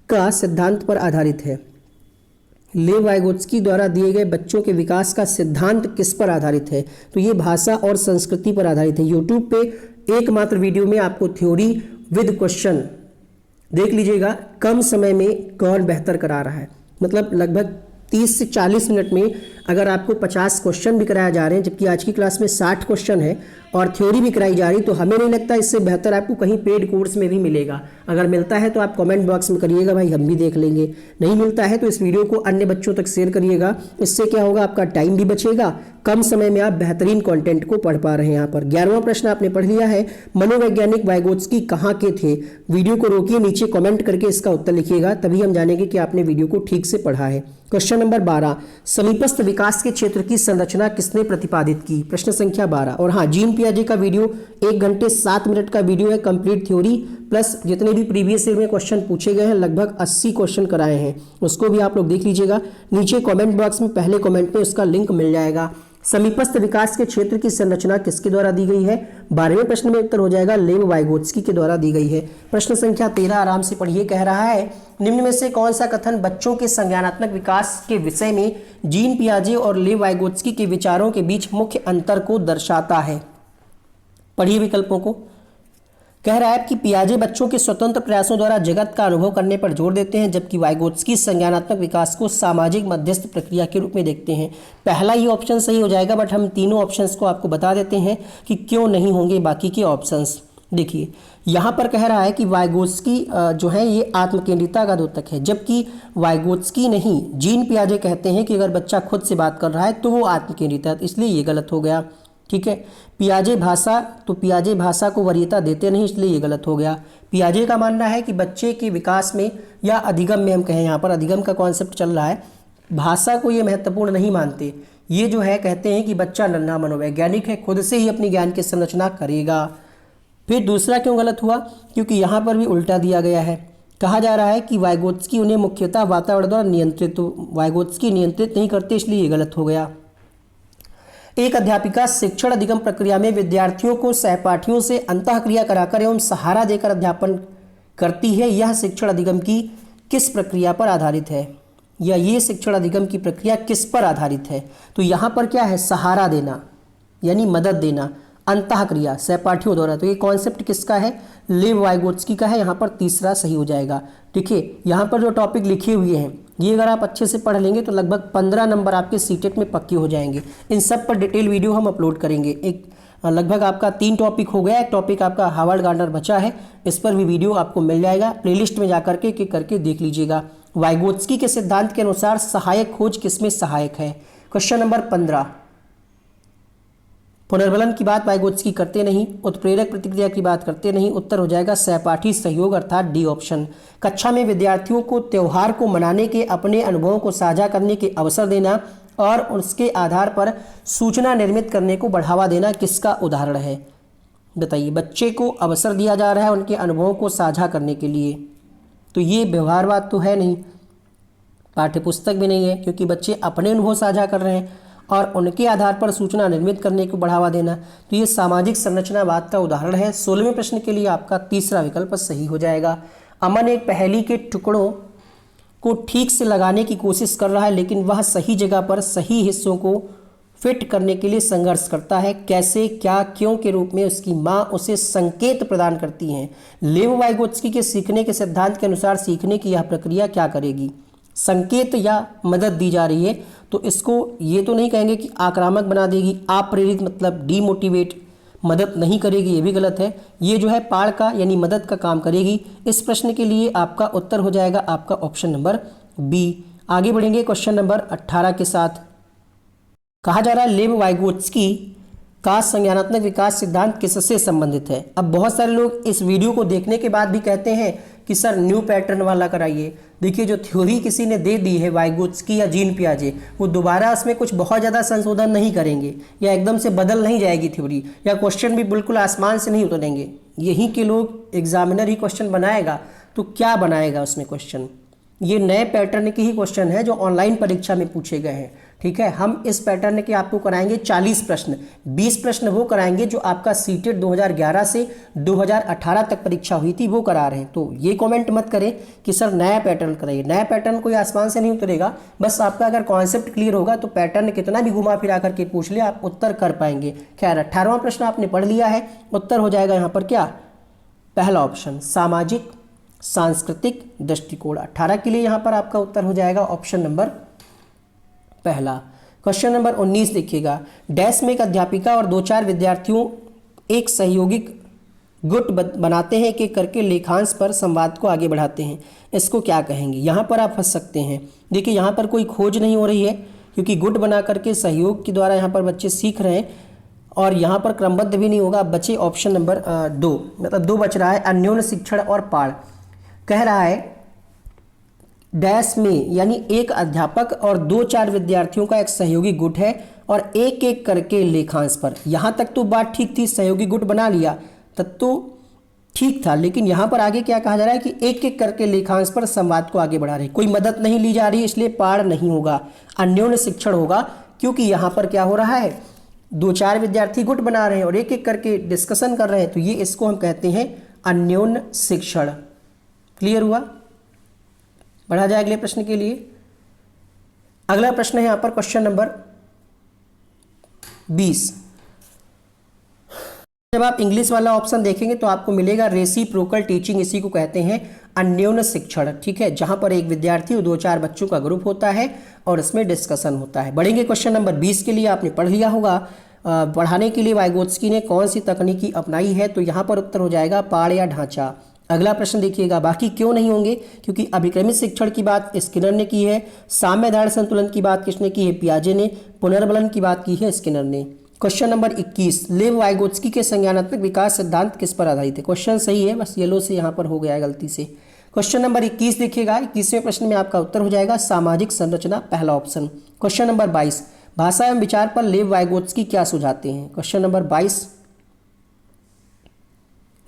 का सिद्धांत पर आधारित है। लेव वाइगोत्स्की द्वारा दिए गए बच्चों के विकास का सिद्धांत किस पर आधारित है? तो ये भाषा और संस्कृति पर आधारित है। यूट्यूब पे एकमात्र वीडियो में आपको थ्योरी विद क्वेश्चन देख लीजिएगा, कम समय में कौन बेहतर करा रहा है। मतलब लगभग 30 से 40 मिनट में अगर आपको 50 क्वेश्चन भी कराया जा रहे हैं, जबकि आज की क्लास में 60 क्वेश्चन है और थ्योरी भी कराई जा रही, तो हमें नहीं लगता इससे बेहतर आपको कहीं पेड कोर्स में भी मिलेगा। अगर मिलता है तो आप कमेंट बॉक्स में करिएगा, भाई हम भी देख लेंगे। नहीं मिलता है तो इस वीडियो को अन्य बच्चों तक शेयर करिएगा। इससे क्या होगा? आपका टाइम भी बचेगा, कम समय में आप बेहतरीन कंटेंट को पढ़ पा रहे हैं। यहाँ पर 11वां प्रश्न आपने पढ़ लिया है, मनोवैज्ञानिक वाइगोत्स्की कहाँ के थे? वीडियो को रोकिए, नीचे कमेंट करके इसका उत्तर लिखिएगा, तभी हम जानेंगे कि आपने वीडियो को ठीक से पढ़ा है। क्वेश्चन नंबर 12, समीपस्थ विकास के क्षेत्र की संरचना किसने प्रतिपादित की? प्रश्न संख्या 12। और हाँ, जीन पियाजे का वीडियो 1 घंटे 7 मिनट का वीडियो है, कंप्लीट थ्योरी प्लस जितने भी प्रीवियस ईयर में क्वेश्चन पूछे गए हैं, लगभग 80 क्वेश्चन कराए हैं, उसको भी आप लोग देख लीजिएगा। नीचे कमेंट बॉक्स में पहले कमेंट पे उसका लिंक मिल जाएगा। समीपस्थ विकास के क्षेत्र की संरचना किसके द्वारा दी गई है? 12वें प्रश्न में उत्तर हो जाएगा लेव वाइगोत्स्की के द्वारा दी गई है। प्रश्न संख्या 13 आराम से पढ़िए। कह रहा है निम्न में से कौन सा कथन बच्चों के संज्ञानात्मक विकास के विषय में जीन पियाजे और लेव वाइगोत्स्की के विचारों के बीच मुख्य अंतर को दर्शाता है? पढ़िए विकल्पों को। कह रहा है कि पियाजे बच्चों के स्वतंत्र प्रयासों द्वारा जगत का अनुभव करने पर जोर देते हैं, जबकि वाइगोत्स्की संज्ञानात्मक विकास को सामाजिक मध्यस्थ प्रक्रिया के रूप में देखते हैं। पहला ही ऑप्शन सही हो जाएगा, बट हम तीनों ऑप्शंस को आपको बता देते हैं कि क्यों नहीं होंगे बाकी के ऑप्शंस। देखिए यहाँ पर कह रहा है कि वाइगोत्स्की जो है ये आत्मकेंद्रिता का द्योतक है, जबकि वाइगोत्स्की नहीं, जीन पियाजे कहते हैं कि अगर बच्चा खुद से बात कर रहा है तो वो आत्मकेंद्रित है, इसलिए ये गलत हो गया। ठीक है, पियाजे भाषा, तो पियाजे भाषा को वरीयता देते नहीं, इसलिए ये गलत हो गया। पियाजे का मानना है कि बच्चे के विकास में या अधिगम में, हम कहें यहाँ पर अधिगम का कॉन्सेप्ट चल रहा है, भाषा को ये महत्वपूर्ण नहीं मानते। ये जो है कहते हैं कि बच्चा नन्हा मनोवैज्ञानिक है, खुद से ही अपनी ज्ञान की संरचना करेगा। फिर दूसरा क्यों गलत हुआ? क्योंकि यहाँ पर भी उल्टा दिया गया है। कहा जा रहा है कि वाइगोत्स्की उन्हें मुख्यतः वातावरण द्वारा नियंत्रित, तो वाइगोत्स्की नियंत्रित नहीं करते, इसलिए ये गलत हो गया। एक अध्यापिका शिक्षण अधिगम प्रक्रिया में विद्यार्थियों को सहपाठियों से अंतःक्रिया कराकर एवं सहारा देकर अध्यापन करती है। यह शिक्षण अधिगम की किस प्रक्रिया पर आधारित है? या ये शिक्षण अधिगम की प्रक्रिया किस पर आधारित है? तो यहाँ पर क्या है? सहारा देना यानी मदद देना, अंतःक्रिया सहपाठियों द्वारा। तो ये कॉन्सेप्ट किसका है? लेव वाइगोत्स्की का है। यहाँ पर तीसरा सही हो जाएगा। देखिए यहाँ पर जो टॉपिक लिखे हुए हैं ये अगर आप अच्छे से पढ़ लेंगे तो लगभग 15 नंबर आपके सीटेट में पक्के हो जाएंगे। इन सब पर डिटेल वीडियो हम अपलोड करेंगे। एक लगभग आपका 3 टॉपिक हो गया, एक टॉपिक आपका हार्वर्ड गार्डनर बचा है, इस पर भी वीडियो आपको मिल जाएगा। प्लेलिस्ट में जाकर के करके देख लीजिएगा। वाइगोत्स्की के सिद्धांत के अनुसार सहायक खोज किसमें सहायक है? Question number 15। पुनर्बलन की बात वाइगोत्स्की करते नहीं, उत्प्रेरक प्रतिक्रिया की बात करते नहीं। उत्तर हो जाएगा सहपाठी सहयोग, अर्थात डी ऑप्शन। कक्षा में विद्यार्थियों को त्यौहार को मनाने के अपने अनुभवों को साझा करने के अवसर देना और उसके आधार पर सूचना निर्मित करने को बढ़ावा देना किसका उदाहरण है? बताइए। बच्चे को अवसर दिया जा रहा है उनके अनुभवों को साझा करने के लिए, तो ये व्यवहारवाद तो है नहीं, पाठ्यपुस्तक भी नहीं है, क्योंकि बच्चे अपने अनुभव साझा कर रहे हैं और उनके आधार पर सूचना निर्मित करने को बढ़ावा देना, तो ये सामाजिक संरचनावाद का उदाहरण है। 16वें प्रश्न के लिए आपका तीसरा विकल्प सही हो जाएगा। अमन एक पहेली के टुकड़ों को ठीक से लगाने की कोशिश कर रहा है, लेकिन वह सही जगह पर सही हिस्सों को फिट करने के लिए संघर्ष करता है। कैसे, क्या, क्यों के रूप में उसकी माँ उसे संकेत प्रदान करती हैं। लेव वाइगोत्स्की के सीखने के सिद्धांत के अनुसार सीखने की यह प्रक्रिया क्या करेगी? संकेत या मदद दी जा रही है, तो इसको ये तो नहीं कहेंगे कि आक्रामक बना देगी। अप्रेरित मतलब डीमोटिवेट, मदद नहीं करेगी, ये भी गलत है। ये जो है पाड़ का यानी मदद का काम करेगी। इस प्रश्न के लिए आपका उत्तर हो जाएगा आपका ऑप्शन नंबर बी। आगे बढ़ेंगे क्वेश्चन नंबर 18 के साथ। कहा जा रहा है लेव वाइगोत्स्की का संज्ञानात्मक विकास सिद्धांत किससे संबंधित है? अब बहुत सारे लोग इस वीडियो को देखने के बाद भी कहते हैं कि सर न्यू पैटर्न वाला कराइए। देखिए जो थ्योरी किसी ने दे दी है वाइगोत्स्की या जीन पियाजे, वो दोबारा उसमें कुछ बहुत ज़्यादा संशोधन नहीं करेंगे या एकदम से बदल नहीं जाएगी थ्योरी, या क्वेश्चन भी बिल्कुल आसमान से नहीं उतरेंगे। यहीं के लोग एग्जामिनर ही क्वेश्चन बनाएगा, तो क्या बनाएगा उसमें क्वेश्चन? ये नए पैटर्न के ही क्वेश्चन है जो ऑनलाइन परीक्षा में पूछे गए हैं। ठीक है, हम इस पैटर्न के आपको कराएंगे 40 प्रश्न। 20 प्रश्न वो कराएंगे जो आपका सीटेट 2011 से 2018 तक परीक्षा हुई थी, वो करा रहे हैं। तो ये कमेंट मत करें कि सर नया पैटर्न कराइए। नया पैटर्न कोई आसमान से नहीं उतरेगा, बस आपका अगर कॉन्सेप्ट क्लियर होगा तो पैटर्न कितना भी घुमा फिरा करके पूछ ले आप उत्तर कर पाएंगे। खैर 18वां प्रश्न आपने पढ़ लिया है, उत्तर हो जाएगा यहाँ पर क्या? पहला ऑप्शन, सामाजिक सांस्कृतिक दृष्टिकोण। 18 के लिए यहाँ पर आपका उत्तर हो जाएगा ऑप्शन नंबर पहला। क्वेश्चन नंबर 19 देखिएगा। डैश में एक अध्यापिका और 2-4 विद्यार्थियों एक सहयोगिक गुट बनाते हैं, एक एक करके लेखांश पर संवाद को आगे बढ़ाते हैं। इसको क्या कहेंगे? यहाँ पर आप फंस सकते हैं। देखिए यहाँ पर कोई खोज नहीं हो रही है, क्योंकि गुट बना करके सहयोग के द्वारा यहाँ पर बच्चे सीख रहे हैं, और यहाँ पर क्रमबद्ध भी नहीं होगा। बचे ऑप्शन नंबर 2, मतलब 2 बच रहा है, अन्योन्य शिक्षण और पाड़। कह रहा है डैश में यानी एक अध्यापक और 2-4 विद्यार्थियों का एक सहयोगी गुट है और एक एक करके लेखांश पर। यहाँ तक तो बात ठीक थी, सहयोगी गुट बना लिया तब तो ठीक था, लेकिन यहाँ पर आगे क्या कहा जा रहा है कि एक एक करके लेखांश पर संवाद को आगे बढ़ा रहे। कोई मदद नहीं ली जा रही, इसलिए पाड़ नहीं होगा, अन्योन्य शिक्षण होगा। क्योंकि यहाँ पर क्या हो रहा है, 2-4 विद्यार्थी गुट बना रहे हैं और एक एक करके डिस्कशन कर रहे हैं, तो ये इसको हम कहते हैं अन्योन्य शिक्षण। क्लियर हुआ? बढ़ा जाए अगले प्रश्न के लिए। अगला प्रश्न है यहाँ पर क्वेश्चन नंबर 20। जब आप इंग्लिश वाला ऑप्शन देखेंगे तो आपको मिलेगा रेसिप्रोकल टीचिंग, इसी को कहते हैं अन्योन्य शिक्षण। ठीक है, जहां पर एक विद्यार्थी और 2-4 बच्चों का ग्रुप होता है और इसमें डिस्कशन होता है। बढ़ेंगे क्वेश्चन नंबर 20 के लिए। आपने पढ़ लिया होगा पढ़ाने के लिए वाइगोत्स्की ने कौन सी तकनीकी अपनाई है, तो यहाँ पर उत्तर हो जाएगा पाड़ या ढांचा। अगला प्रश्न देखिएगा, बाकी क्यों नहीं होंगे, क्योंकि अभिक्रमित शिक्षण की बात स्किनर ने की है, साम्यधारण संतुलन की बात किसने की है, पियाजे ने, पुनर्बलन की बात की है स्किनर ने। क्वेश्चन नंबर 21, लेव वाइगोत्स्की के संज्ञानात्मक विकास सिद्धांत किस पर आधारित है। क्वेश्चन सही है, बस येलो से यहाँ पर हो गया है गलती से। क्वेश्चन नंबर 21 देखिएगा, 21वें प्रश्न में आपका उत्तर हो जाएगा सामाजिक संरचना, पहला ऑप्शन। क्वेश्चन नंबर 22, भाषा एवं विचार पर लेव वाइगोत्स्की क्या सुझाते हैं। क्वेश्चन नंबर 22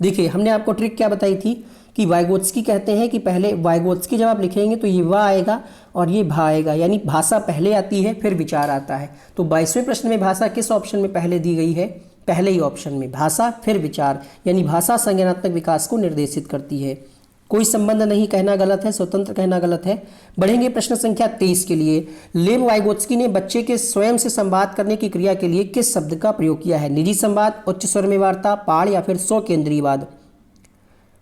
देखिए, हमने आपको ट्रिक क्या बताई थी कि वाइगोत्स्की कहते हैं कि पहले वाइगोत्स्की जब आप लिखेंगे तो ये वा आएगा और ये भा आएगा, यानी भाषा पहले आती है फिर विचार आता है। तो 22वें प्रश्न में भाषा किस ऑप्शन में पहले दी गई है, पहले ही ऑप्शन में, भाषा फिर विचार, यानी भाषा संज्ञानात्मक विकास को निर्देशित करती है। कोई संबंध नहीं कहना गलत है, स्वतंत्र कहना गलत है। बढ़ेंगे प्रश्न संख्या 23 के लिए। लेव वाइगोत्स्की ने बच्चे के स्वयं से संवाद करने की क्रिया के लिए किस शब्द का प्रयोग किया है। निजी संवाद, उच्च स्वर में वार्ता, पाड़ या फिर स्वकेंद्रीयवाद।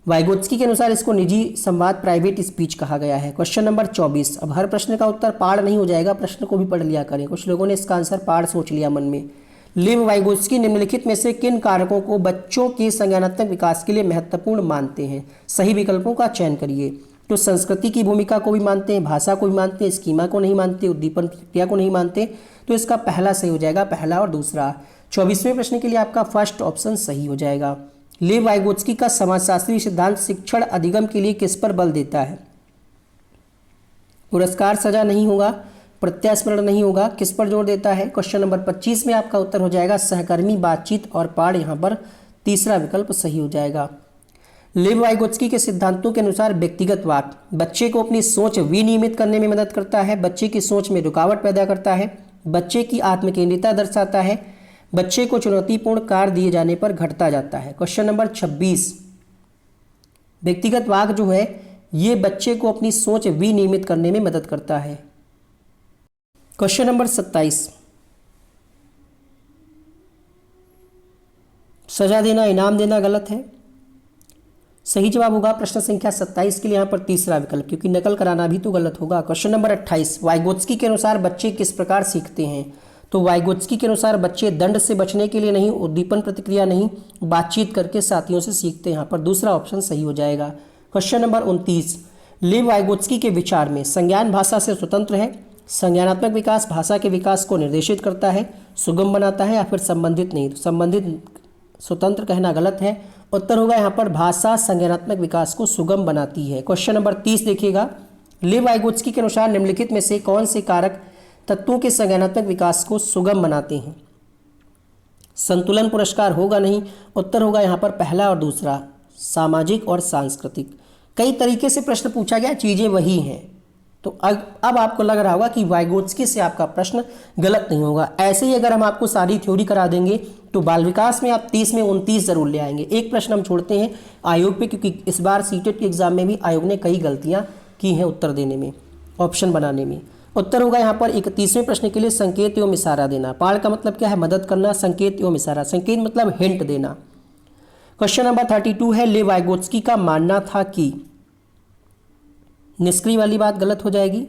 वाइगोत्स्की के अनुसार इसको निजी संवाद, प्राइवेट स्पीच कहा गया है। क्वेश्चन नंबर 24, अब हर प्रश्न का उत्तर पाड़ नहीं हो जाएगा, प्रश्न को भी पढ़ लिया करें। कुछ लोगों ने इसका आंसर पाड़ सोच लिया मन में। लेव वाइगोत्स्की निम्नलिखित में से किन कारकों को बच्चों के संज्ञानात्मक विकास के लिए महत्वपूर्ण मानते हैं। सही विकल्पों का चयन करिए। तो संस्कृति की भूमिका को भी मानते हैं, भाषा को भी मानते हैं, स्कीमा को नहीं मानते, उद्दीपन प्रक्रिया को नहीं मानते। तो इसका पहला सही हो जाएगा, पहला और दूसरा। 24वें प्रश्न के लिए आपका फर्स्ट ऑप्शन सही हो जाएगा। लेव वाइगोत्स्की का समाजशास्त्रीय सिद्धांत शिक्षण अधिगम के लिए किस पर बल देता है। पुरस्कार सजा नहीं होगा, प्रत्यास्मरण नहीं होगा, किस पर जोर देता है। क्वेश्चन नंबर 25 में आपका उत्तर हो जाएगा सहकर्मी बातचीत और पाड़, यहाँ पर तीसरा विकल्प सही हो जाएगा। लेव वाइगोत्स्की के सिद्धांतों के अनुसार व्यक्तिगत वाक बच्चे को अपनी सोच विनियमित करने में मदद करता है, बच्चे की सोच में रुकावट पैदा करता है, बच्चे की आत्मकेंद्रिता दर्शाता है, बच्चे को चुनौतीपूर्ण कार्य दिए जाने पर घटता जाता है। क्वेश्चन नंबर 26, व्यक्तिगत वाक जो है ये बच्चे को अपनी सोच विनियमित करने में मदद करता है। क्वेश्चन नंबर 27, सजा देना, इनाम देना गलत है। सही जवाब होगा प्रश्न संख्या 27 के लिए यहाँ पर तीसरा विकल्प, क्योंकि नकल कराना भी तो गलत होगा। क्वेश्चन नंबर 28, वाइगोत्स्की के अनुसार बच्चे किस प्रकार सीखते हैं। तो वाइगोत्स्की के अनुसार बच्चे दंड से बचने के लिए नहीं, उद्दीपन प्रतिक्रिया नहीं, बातचीत करके साथियों से सीखते हैं। यहाँ पर दूसरा ऑप्शन सही हो जाएगा। क्वेश्चन नंबर 29, लेव वाइगोत्स्की के विचार में संज्ञान भाषा से स्वतंत्र है, संज्ञानात्मक विकास भाषा के विकास को निर्देशित करता है, सुगम बनाता है या फिर संबंधित नहीं। तो संबंधित स्वतंत्र कहना गलत है, उत्तर होगा यहाँ पर भाषा संज्ञानात्मक विकास को सुगम बनाती है। क्वेश्चन नंबर 30 देखिएगा, लेव वाइगोत्स्की के अनुसार निम्नलिखित में से कौन से कारक तत्वों के संज्ञानात्मक विकास को सुगम बनाते हैं। संतुलन पुरस्कार होगा नहीं, उत्तर होगा यहाँ पर पहला और दूसरा, सामाजिक और सांस्कृतिक। कई तरीके से प्रश्न पूछा गया, चीजें वही हैं। तो अब आपको लग रहा होगा कि वाइगोत्स्की से आपका प्रश्न गलत नहीं होगा। ऐसे ही अगर हम आपको सारी थ्योरी करा देंगे तो बाल विकास में आप 30 में 29 जरूर ले आएंगे। एक प्रश्न हम छोड़ते हैं आयोग पे, क्योंकि इस बार सीटेट के एग्जाम में भी आयोग ने कई गलतियां की हैं उत्तर देने में, ऑप्शन बनाने में। उत्तर होगा यहाँ पर 31वें प्रश्न के लिए संकेत एवं इशारा देना। पाड़ का मतलब क्या है, मदद करना, संकेत एवं इशारा, संकेत मतलब हिंट देना। क्वेश्चन नंबर 32 है, लेव वाइगोत्स्की का मानना था कि, निष्क्रिय वाली बात गलत हो जाएगी,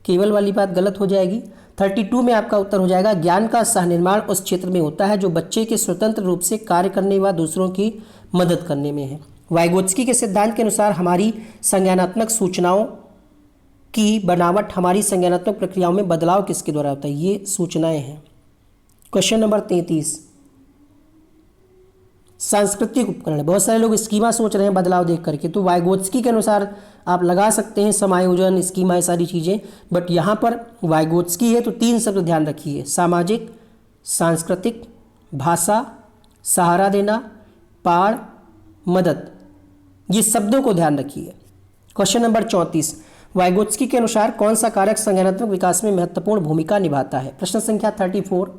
केवल वाली बात गलत हो जाएगी। 32 में आपका उत्तर हो जाएगा ज्ञान का सहनिर्माण उस क्षेत्र में होता है जो बच्चे के स्वतंत्र रूप से कार्य करने व दूसरों की मदद करने में है। वाइगोत्स्की के सिद्धांत के अनुसार हमारी संज्ञानात्मक सूचनाओं की बनावट, हमारी संज्ञानात्मक प्रक्रियाओं में बदलाव किसके द्वारा होता है, ये सूचनाएं हैं। क्वेश्चन नंबर 33, सांस्कृतिक उपकरण। बहुत सारे लोग स्कीमा सोच रहे हैं बदलाव देख करके, तो वाइगोत्स्की के अनुसार आप लगा सकते हैं समायोजन, स्कीमा, ये सारी चीज़ें, बट यहाँ पर वाइगोत्स्की है तो 3 शब्द ध्यान रखिए, सामाजिक, सांस्कृतिक, भाषा, सहारा देना, पाड़, मदद, ये शब्दों को ध्यान रखिए। क्वेश्चन नंबर 34, वाइगोत्स्की के अनुसार कौन सा कारक संज्ञानात्मक विकास में महत्वपूर्ण भूमिका निभाता है? प्रश्न संख्या 34,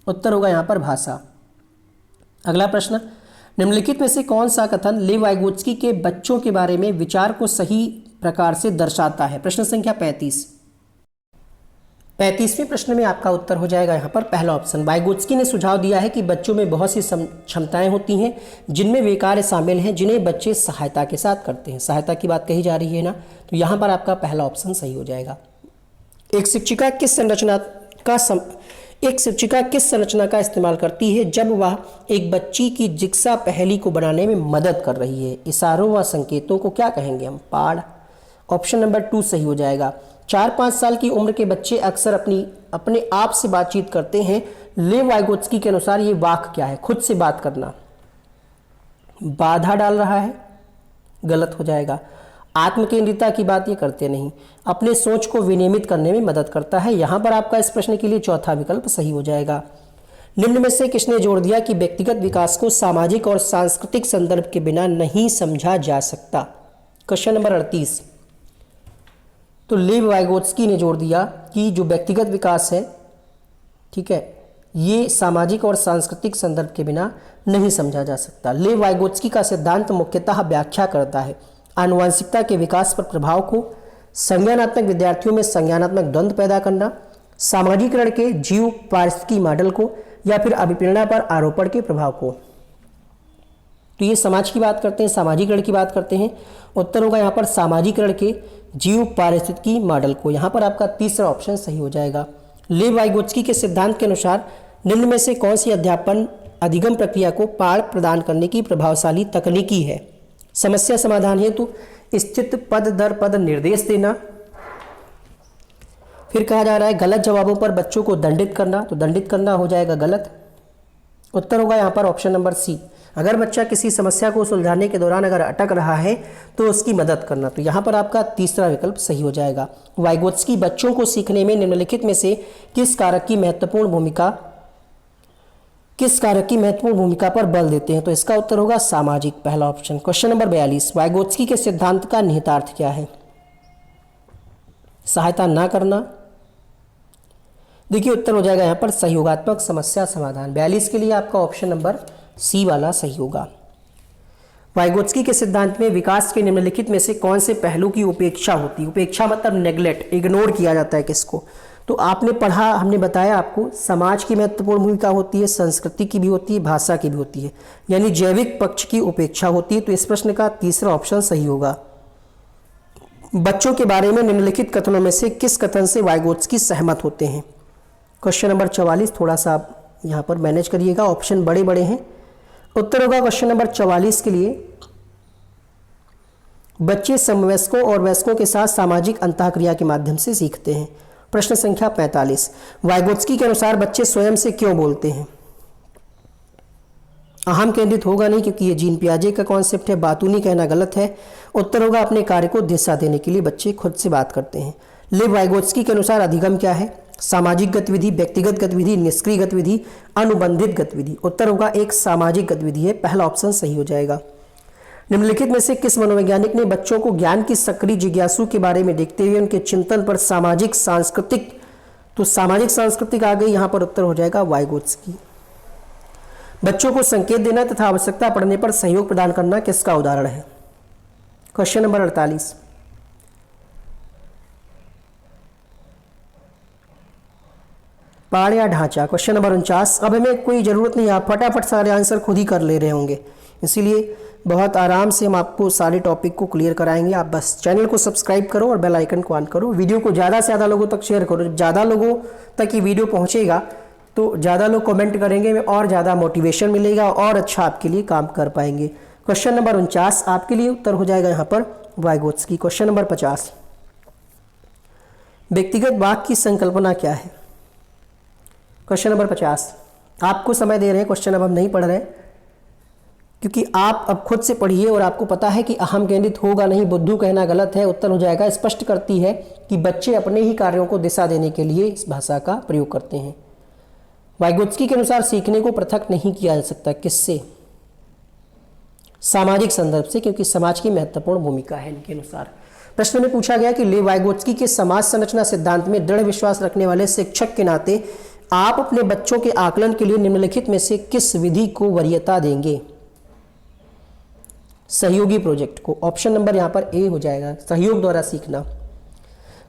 उत्तर होगा यहाँ पर भाषा। अगला प्रश्न, निम्नलिखित में से कौन सा कथन लेव वाइगोत्स्की के बच्चों के बारे में विचार को सही प्रकार से दर्शाता है? प्रश्न संख्या 35। 35वें प्रश्न में आपका उत्तर हो जाएगा यहाँ पर पहला ऑप्शन। वाइगोत्स्की ने सुझाव दिया है कि बच्चों में बहुत सी क्षमताएं होती हैं जिनमें वे कार्य शामिल हैं जिन्हें बच्चे सहायता के साथ करते हैं। सहायता की बात कही जा रही है ना, तो यहाँ पर आपका पहला ऑप्शन सही हो जाएगा। एक शिक्षिका किस संरचना का इस्तेमाल करती है जब वह एक बच्ची की जिक्सा पहेली को बनाने में मदद कर रही है? इशारों व संकेतों को क्या कहेंगे हम? पाठ। ऑप्शन नंबर 2 सही हो जाएगा। 4-5 साल की उम्र के बच्चे अक्सर अपने आप से बातचीत करते हैं। लेव वाइगोत्स्की के अनुसार ये वाक्य क्या है? खुद से बात करना। बाधा डाल रहा है, गलत हो जाएगा। आत्मकेंद्रिता की बात ये करते नहीं। अपने सोच को विनियमित करने में मदद करता है। यहाँ पर आपका इस प्रश्न के लिए चौथा विकल्प सही हो जाएगा। निम्न में से किसने जोड़ दिया कि व्यक्तिगत विकास को सामाजिक और सांस्कृतिक संदर्भ के बिना नहीं समझा जा सकता? Question number 38। तो लेव वाइगोत्स्की ने जोड़ दिया कि जो व्यक्तिगत विकास है, ठीक है, ये सामाजिक और सांस्कृतिक संदर्भ के बिना नहीं समझा जा सकता। लेव वाइगोत्स्की का सिद्धांत मुख्यतः व्याख्या करता है आनुवंशिकता के विकास पर प्रभाव को, संज्ञानात्मक विद्यार्थियों में संज्ञानात्मक द्वंद्व पैदा करना, सामाजिकरण के जीव पारिस्थितिकी मॉडल को, या फिर अभिप्रेरणा पर आरोपण के प्रभाव को। तो ये समाज की बात करते हैं, सामाजिकरण की बात करते हैं। उत्तर होगा यहाँ पर सामाजिकरण के जीव पारिस्थितिकी मॉडल को। यहाँ पर आपका तीसरा ऑप्शन सही हो जाएगा। लेव वाइगोत्स्की के सिद्धांत के अनुसार निम्न में से कौन सी अध्यापन अधिगम प्रक्रिया को पाठ प्रदान करने की प्रभावशाली तकनीकी है? समस्या समाधान हेतु स्थित पद दर पद निर्देश देना। फिर कहा जा रहा है गलत जवाबों पर बच्चों को दंडित करना, तो दंडित करना हो जाएगा गलत। उत्तर होगा यहाँ पर ऑप्शन नंबर सी। अगर बच्चा किसी समस्या को सुलझाने के दौरान अगर अटक रहा है तो उसकी मदद करना, तो यहाँ पर आपका तीसरा विकल्प सही हो जाएगा। वाइगोत्स्की बच्चों को सीखने में निम्नलिखित में से किस कारक की महत्वपूर्ण भूमिका पर बल देते हैं? तो इसका उत्तर होगा सामाजिक, पहला ऑप्शन। Question number 42। वाइगोत्स्की के सिद्धांत का निहितार्थ क्या है? सहायता ना करना। देखिए उत्तर हो जाएगा यहाँ पर सहयोगात्मक समस्या समाधान। 42 के लिए आपका ऑप्शन नंबर सी वाला सही होगा। वाइगोत्स्की के सिद्धांत में विकास के निम्नलिखित में से कौन से पहलू की उपेक्षा होती है? उपेक्षा मतलब नेग्लेक्ट, इग्नोर किया जाता है किसको? तो आपने पढ़ा, हमने बताया आपको, समाज की महत्वपूर्ण भूमिका होती है, संस्कृति की भी होती है, भाषा की भी होती है, यानी जैविक पक्ष की उपेक्षा होती है। तो इस प्रश्न का तीसरा ऑप्शन सही होगा। बच्चों के बारे में निम्नलिखित कथनों में से किस कथन से वाइगोत्स्की सहमत होते हैं? क्वेश्चन नंबर 44, थोड़ा सा आप यहाँ पर मैनेज करिएगा, ऑप्शन बड़े बड़े हैं। उत्तर होगा क्वेश्चन नंबर 44 के लिए बच्चे समवयस्कों और वयस्कों के साथ सामाजिक अंतःक्रिया के माध्यम से सीखते हैं। प्रश्न संख्या 45। वाइगोत्स्की के अनुसार बच्चे स्वयं से क्यों बोलते हैं? अहम केंद्रित होगा नहीं, क्योंकि ये जीन पियाजे का कॉन्सेप्ट है, बातूनी कहना गलत है। उत्तर होगा अपने कार्य को दिशा देने के लिए बच्चे खुद से बात करते हैं। लेव वाइगोत्स्की के अनुसार अधिगम क्या है? सामाजिक गतिविधि, व्यक्तिगत गतिविधि, निष्क्रिय गतिविधि, अनुबंधित गतिविधि। उत्तर होगा एक सामाजिक गतिविधि है, पहला ऑप्शन सही हो जाएगा। निम्नलिखित में से किस मनोवैज्ञानिक ने बच्चों को ज्ञान की सक्रिय जिज्ञासु के बारे में देखते हुए उनके चिंतन पर सामाजिक सांस्कृतिक, तो सामाजिक सांस्कृतिक आ गई यहाँ पर, उत्तर हो जाएगा वाइगोत्स्की। बच्चों को संकेत देना तथा आवश्यकता पड़ने पर सहयोग प्रदान करना किसका उदाहरण है? Question number 48। पाड़ या ढांचा। Question number 49। अब हमें कोई ज़रूरत नहीं, आप फटाफट सारे आंसर खुद ही कर ले रहे होंगे, इसीलिए बहुत आराम से हम आपको सारे टॉपिक को क्लियर कराएंगे। आप बस चैनल को सब्सक्राइब करो और बेल आइकन को ऑन करो। वीडियो को ज़्यादा से ज़्यादा लोगों तक शेयर करो। जब ज़्यादा लोगों तक ये वीडियो पहुँचेगा तो ज़्यादा लोग कमेंट करेंगे और ज़्यादा मोटिवेशन मिलेगा और अच्छा आपके लिए काम कर पाएंगे। क्वेश्चन नंबर 49 आपके लिए उत्तर हो जाएगा यहाँ पर वाइगोत्स्की। Question number 50। व्यक्तिगत वाक्य की संकल्पना क्या है? Question number 50। आपको समय दे रहे हैं, क्वेश्चन अब हम नहीं पढ़ रहे हैं, क्योंकि आप अब खुद से पढ़िए और आपको पता है कि अहम केंद्रित होगा नहीं, बुद्धू कहना गलत है। उत्तर हो जाएगा स्पष्ट करती है कि बच्चे अपने ही कार्यों को दिशा देने के लिए इस भाषा का प्रयोग करते हैं। वाइगोत्स्की के अनुसार सीखने को पृथक नहीं किया जा सकता, किससे? सामाजिक संदर्भ से, क्योंकि समाज की महत्वपूर्ण भूमिका है इनके अनुसार। प्रश्न में पूछा गया कि लेव वाइगोत्स्की के समाज संरचना सिद्धांत में दृढ़ विश्वास रखने वाले शिक्षक के नाते आप अपने बच्चों के आकलन के लिए निम्नलिखित में से किस विधि को वरीयता देंगे? सहयोगी प्रोजेक्ट को। ऑप्शन नंबर यहां पर ए हो जाएगा, सहयोग द्वारा सीखना।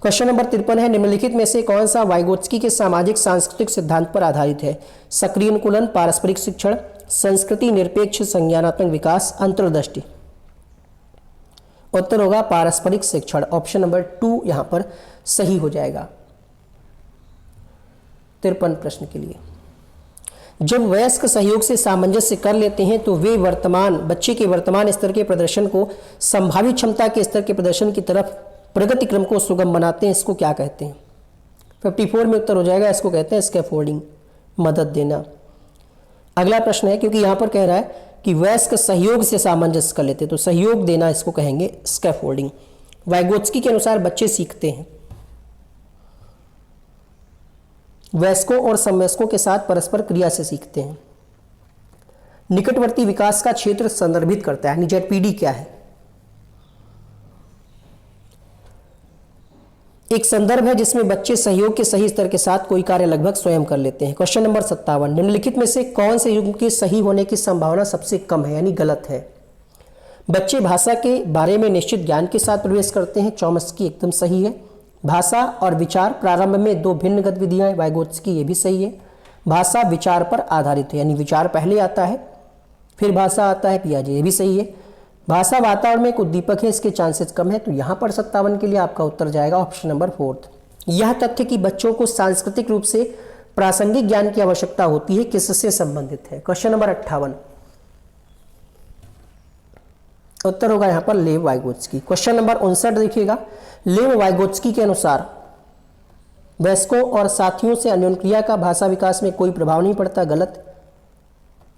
क्वेश्चन नंबर 53 है, निम्नलिखित में से कौन सा वाइगोत्स्की के सामाजिक सांस्कृतिक सिद्धांत पर आधारित है? सक्रिय अनुकूलन, पारस्परिक शिक्षण, संस्कृति निरपेक्ष संज्ञानात्मक विकास, अंतर्दृष्टि। उत्तर होगा पारस्परिक शिक्षण। ऑप्शन नंबर 2 यहां पर सही हो जाएगा 53 प्रश्न के लिए। जब वयस्क सहयोग से सामंजस्य कर लेते हैं तो वे बच्चे के वर्तमान स्तर के प्रदर्शन को संभावित क्षमता के स्तर के प्रदर्शन की तरफ प्रगति क्रम को सुगम बनाते हैं। इसको क्या कहते हैं? 54 में उत्तर हो जाएगा, इसको कहते हैं स्कैफोल्डिंग, मदद देना। अगला प्रश्न है, क्योंकि यहां पर कह रहा है कि वयस्क सहयोग से सामंजस्य कर लेते, तो सहयोग देना इसको कहेंगे स्कैफोल्डिंग। वाइगोत्स्की के अनुसार बच्चे सीखते हैं वयस्कों और समवयस्कों के साथ परस्पर क्रिया से सीखते हैं। निकटवर्ती विकास का क्षेत्र संदर्भित करता है, जेडपीडी क्या है? एक संदर्भ है जिसमें बच्चे सहयोग के सही स्तर के साथ कोई कार्य लगभग स्वयं कर लेते हैं। क्वेश्चन नंबर 57, निम्नलिखित में से कौन से युग्म के सही होने की संभावना सबसे कम है, यानी गलत है? बच्चे भाषा के बारे में निश्चित ज्ञान के साथ प्रवेश करते हैं, चॉम्स्की एकदम सही है। भाषा और विचार प्रारंभ में दो भिन्न गतिविधियां, वाइगोत्स्की ये भी सही है। भाषा विचार पर आधारित है, यानी विचार पहले आता है फिर भाषा आता है, पियाजे ये भी सही है। भाषा वातावरण में एक उद्दीपक है, इसके चांसेस कम है, तो यहां पर 57 के लिए आपका उत्तर जाएगा ऑप्शन नंबर 4। यह तथ्य कि बच्चों को सांस्कृतिक रूप से प्रासंगिक ज्ञान की आवश्यकता होती है किससे संबंधित है? क्वेश्चन नंबर 58, उत्तर होगा यहां पर लेव वाइगोत्स्की। क्वेश्चन नंबर 59 देखिएगा, लेव वाइगोत्स्की के अनुसार वयस्कों और साथियों से अन्योन्य का भाषा विकास में कोई प्रभाव नहीं पड़ता, गलत।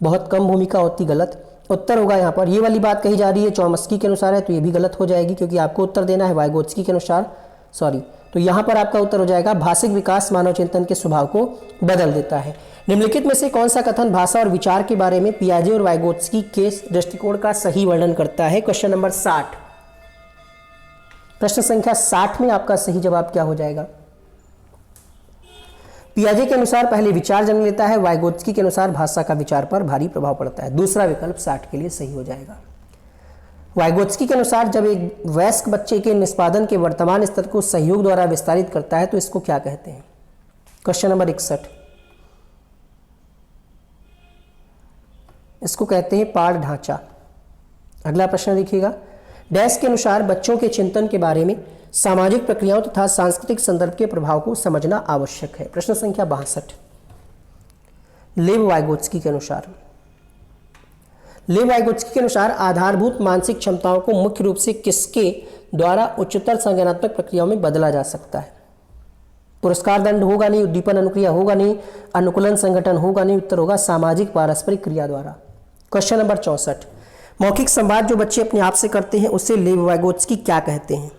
बहुत कम भूमिका होती, गलत। उत्तर होगा यहाँ पर, ये वाली बात कही जा रही है चॉम्स्की के अनुसार है, तो ये भी गलत हो जाएगी, क्योंकि आपको उत्तर देना है वाइगोत्स्की के अनुसार, सॉरी। तो यहाँ पर आपका उत्तर हो जाएगा भाषिक विकास मानव चिंतन के स्वभाव को बदल देता है। निम्नलिखित में से कौन सा कथन भाषा और विचार के बारे में पियाजे और वाइगोत्स्की के दृष्टिकोण का सही वर्णन करता है? क्वेश्चन नंबर 60, प्रश्न संख्या 60 में आपका सही जवाब क्या हो जाएगा? पियाजे के अनुसार पहले विचार जन्म लेता है, वाइगोत्स्की के अनुसार भाषा का विचार पर भारी प्रभाव पड़ता है। दूसरा विकल्प 60 के लिए सही हो जाएगा। वाइगोत्स्की के अनुसार जब एक वयस्क बच्चे के निष्पादन के वर्तमान स्तर को सहयोग द्वारा विस्तारित करता है तो इसको क्या कहते हैं? क्वेश्चन नंबर 61, इसको कहते हैं पाठ ढांचा। अगला प्रश्न देखिएगा, डैश के अनुसार बच्चों के चिंतन के बारे में सामाजिक प्रक्रियाओं तथा सांस्कृतिक संदर्भ के प्रभाव को समझना आवश्यक है। प्रश्न संख्या 62, लेव वाइगोत्स्की के अनुसार, लेव वाइगोत्स्की के अनुसार आधारभूत मानसिक क्षमताओं को मुख्य रूप से किसके द्वारा उच्चतर संज्ञानात्मक प्रक्रियाओं में बदला जा सकता है? पुरस्कार दंड होगा नहीं, उद्दीपन अनुक्रिया होगा नहीं, अनुकूलन संगठन होगा नहीं, उत्तर होगा सामाजिक पारस्परिक क्रिया द्वारा। क्वेश्चन नंबर 64, मौखिक संवाद जो बच्चे अपने आप से करते हैं उसे लेव वाइगोत्स्की क्या कहते हैं?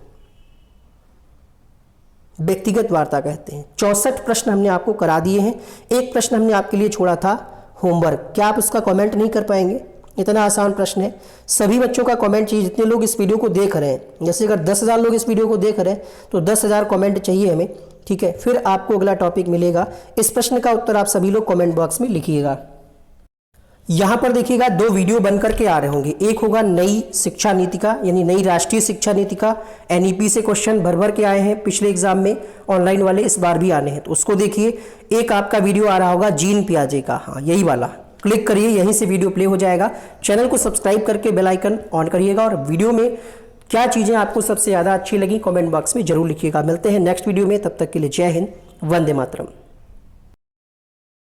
व्यक्तिगत वार्ता कहते हैं। 64 प्रश्न हमने आपको करा दिए हैं। एक प्रश्न हमने आपके लिए छोड़ा था होमवर्क, क्या आप उसका कमेंट नहीं कर पाएंगे? इतना आसान प्रश्न है, सभी बच्चों का कमेंट चाहिए। जितने लोग इस वीडियो को देख रहे हैं, जैसे अगर 10,000 लोग इस वीडियो को देख रहे हैं तो 10,000 कमेंट चाहिए हमें, ठीक है? फिर आपको अगला टॉपिक मिलेगा। इस प्रश्न का उत्तर आप सभी लोग कमेंट बॉक्स में लिखिएगा। यहाँ पर देखिएगा 2 वीडियो बन करके आ रहे होंगे। एक होगा नई शिक्षा नीति का, यानी नई राष्ट्रीय शिक्षा नीति का, एनईपी से क्वेश्चन भर भर के आए हैं पिछले एग्जाम में, ऑनलाइन वाले इस बार भी आने हैं, तो उसको देखिए। एक आपका वीडियो आ रहा होगा जीन पियाजे का, हाँ यही वाला, क्लिक करिए, यहीं से वीडियो प्ले हो जाएगा। चैनल को सब्सक्राइब करके बेल आइकन ऑन करिएगा, और वीडियो में क्या चीज़ें आपको सबसे ज़्यादा अच्छी लगी कमेंट बॉक्स में जरूर लिखिएगा। मिलते हैं नेक्स्ट वीडियो में, तब तक के लिए जय हिंद, वंदे मातरम।